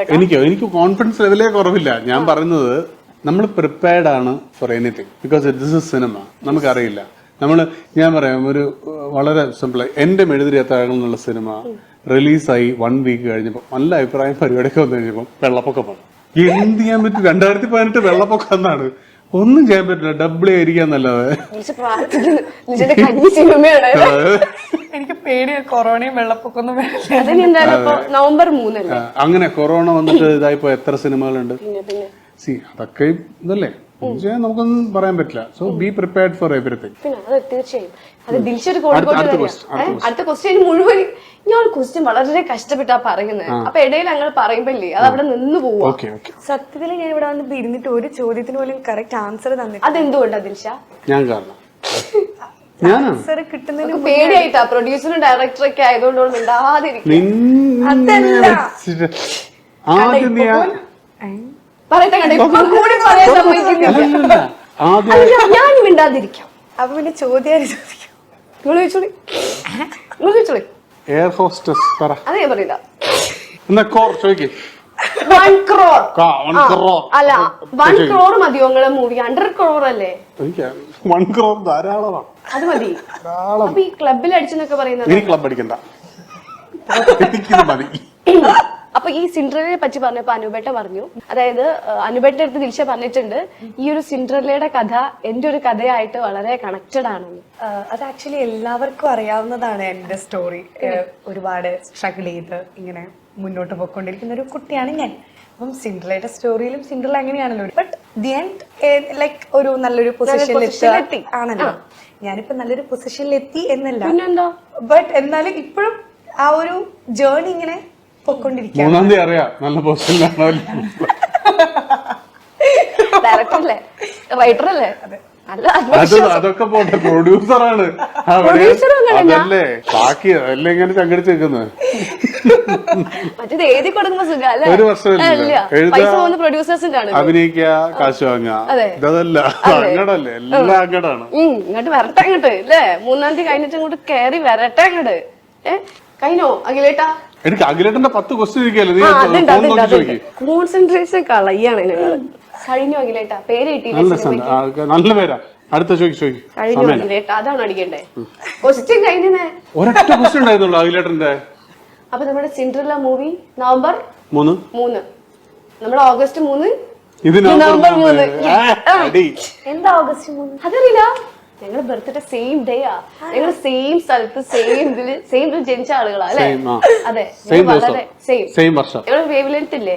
എനിക്ക് കോൺഫിഡൻസ് ലെവലേ കുറവില്ല. ഞാൻ പറയുന്നത് നമ്മൾ പ്രിപ്പയർഡ് ആണ് for anything because this is cinema. നമുക്കറിയില്ല. ഞാൻ പറയാം ഒരു വളരെ സിമ്പിൾ. എന്റെ മെഴുതിരിയാത്താഴങ്ങൾ എന്നുള്ള സിനിമ റിലീസായി 1 വീക്ക് കഴിഞ്ഞപ്പോൾ നല്ല അഭിപ്രായം പരിപാടിയൊക്കെ വന്നു കഴിഞ്ഞപ്പോൾ വെള്ളപ്പൊക്കം വന്നു. എന്ത് ചെയ്യാൻ പറ്റും? 2018 വെള്ളപ്പൊക്കം എന്നാണ്. ഒന്നും ചെയ്യാൻ പറ്റില്ല. ഡബിൾ ആയിരിക്കാന്നല്ലാതെ. എനിക്ക് പേടിയാണ് കൊറോണയും വെള്ളപ്പൊക്കൊന്നും. നവംബർ 3 അങ്ങനെ കൊറോണ വന്നിട്ട് ഇതായിപ്പോ എത്ര സിനിമകളുണ്ട്. അതൊക്കെ ഇതല്ലേ, നമുക്കൊന്നും പറയാൻ പറ്റില്ല. So be prepared for everything. പിന്നെ അത് തീർച്ചയായും അത് ദിൽഷൊരു അടുത്ത ക്വസ്റ്റ്യൻ മുഴുവൻ ഞാൻ ക്വസ്റ്റ്യൻ വളരെ കഷ്ടപ്പെട്ടാ പറയുന്നത്. അപ്പൊ ഇടയിൽ ഞങ്ങൾ പറയുമ്പോല്ലേ അത് അവിടെ നിന്ന് പോവാ. സത്യത്തിൽ ഞാൻ ഇവിടെ വന്ന് ഇരുന്നിട്ട് ഒരു ചോദ്യത്തിന് പോലും കറക്റ്റ് ആൻസർ തന്നിട്ട്. അതെന്തുകൊണ്ടാ ദിൽഷ? ഞാൻ കാരണം ആൻസർ കിട്ടുന്നതിന് പേടിയായിട്ടാ. പ്രൊഡ്യൂസറും ഡയറക്ടറൊക്കെ ആയതുകൊണ്ട് മിണ്ടാതിരിക്കും. പറയട്ടെ കണ്ടേ, കൂടി പറയാൻ സമ്മതിക്കുന്നില്ല. ഞാൻ മിണ്ടാതിരിക്കാം. അപ്പൊ പിന്നെ ചോദ്യം ചോദിക്കാം. നിങ്ങൾ ചോദിച്ചോളി. എയർ ഹോസ്റ്റസ് പറ. അത് ഞാൻ പറയില്ല. 1 crore. അല്ല 1 crore മതിയോ നിങ്ങളെ മൂവി? 100 crore അല്ലേ? 1 crore ധാരാളമാണ്. അത് മതി. അപ്പൊ ഈ ക്ലബിൽ അടിച്ചെന്നൊക്കെ പറയുന്നത് ക്ലബ് അടിക്കണ്ട. അപ്പൊ ഈ സിൻഡ്രലയെ പറ്റി പറഞ്ഞപ്പോ അനുബേട്ട പറഞ്ഞു, അതായത് അനുബേട്ടന്റെ അടുത്ത് ദിൽഷ പറഞ്ഞിട്ടുണ്ട് ഈ ഒരു സിൻഡ്രലയുടെ കഥ എന്റെ ഒരു കഥയായിട്ട് വളരെ കണക്റ്റഡ് ആണെന്ന്. അത് ആക്ച്വലി എല്ലാവർക്കും അറിയാവുന്നതാണ് എന്റെ സ്റ്റോറി. ഒരുപാട് സ്ട്രഗിൾ ചെയ്ത് ഇങ്ങനെ മുന്നോട്ട് പോയിക്കൊണ്ടിരിക്കുന്ന ഒരു കുട്ടിയാണ് ഞാൻ. അപ്പം സിൻഡ്രലയുടെ സ്റ്റോറിയിലും സിൻഡ്രല അങ്ങനെയാണല്ലോ. ബട്ട് ദി എൻഡ് ലൈക്ക് ഒരു നല്ലൊരു പൊസിഷനിലെത്തി ആണല്ലോ. ഞാനിപ്പോ നല്ലൊരു പൊസിഷനിലെത്തി എന്നല്ല, ബട്ട് എന്നാലും ഇപ്പോഴും ആ ഒരു ജേർണി ഇങ്ങനെ പൊക്കൊണ്ടിരിക്കുക. 3-ാം തീയതി അറിയാം നല്ല പൊസിഷനിലാണോ. ഡയറക്ടറല്ലേ, റൈറ്ററല്ലേ? അതൊക്കെ പോട്ടെ, പ്രൊഡ്യൂസറാണ്. അതല്ലേ ബാക്കി അതെല്ലാം ഇങ്ങനെ ചങ്കടിച്ച് വെക്കുന്നത്. മറ്റേത് എഴുതി കൊടുക്കുമ്പോ സുഖം. ഒരു വർഷം പ്രൊഡ്യൂസേഴ്സിന്റെ അഭിനയിക്കുക, കാശ് വാങ്ങുക, ഇതല്ല അങ്ങടല്ലേ, എല്ലാം അങ്ങടാണ്. ഇങ്ങോട്ട് വരട്ടെ അങ്ങോട്ട് അല്ലേ? 3-ാം തീയതി കഴിഞ്ഞിട്ട് ഇങ്ങോട്ട് കയറി വരട്ടെ അങ്ങോട്ട്. കഴിഞ്ഞോ അഖിലേട്ടാ? എനിക്ക് അഖിലേട്ടന്റെ 10 ക്വസ്റ്റ്യൻ ഇരിക്കല്ലേ. കോൺസെൻട്രേഷൻ കളയാണ് ഞങ്ങള്. കഴിഞ്ഞു അഖിലേട്ടാ? പേര് കിട്ടിയില്ല. നല്ല പേരാ. അടുത്ത ചോദിക്കും. കഴിഞ്ഞു അഖിലേട്ടാ? അതാണ് അടിക്കണ്ടേ. ക്വസ്റ്റ്യൻ കഴിഞ്ഞേ. ഒരൊറ്റ ക്വസ്റ്റ്യൻ ഉണ്ടായിരുന്നുള്ളൂ അഖിലേട്ടന്റെ. അപ്പൊ നമ്മുടെ സിൻഡ്രല്ല മൂവി നവംബർ 3, നമ്മുടെ ഓഗസ്റ്റ് 3. നവംബർ 3 എന്താ ഓഗസ്റ്റ് 3? അതറിയില്ല. ഞങ്ങളുടെ ബർത്ത്ഡേ സെയിം ഡേ ആ. ഞങ്ങൾ സെയിം സ്ഥലത്ത് സെയിം ഇതിൽ ജനിച്ച ആളുകളാ അല്ലെ? അതെ, വളരെ സെയിം വർഷം. ഞങ്ങൾ വേവ് ലെങ്ത് ഇല്ലേ?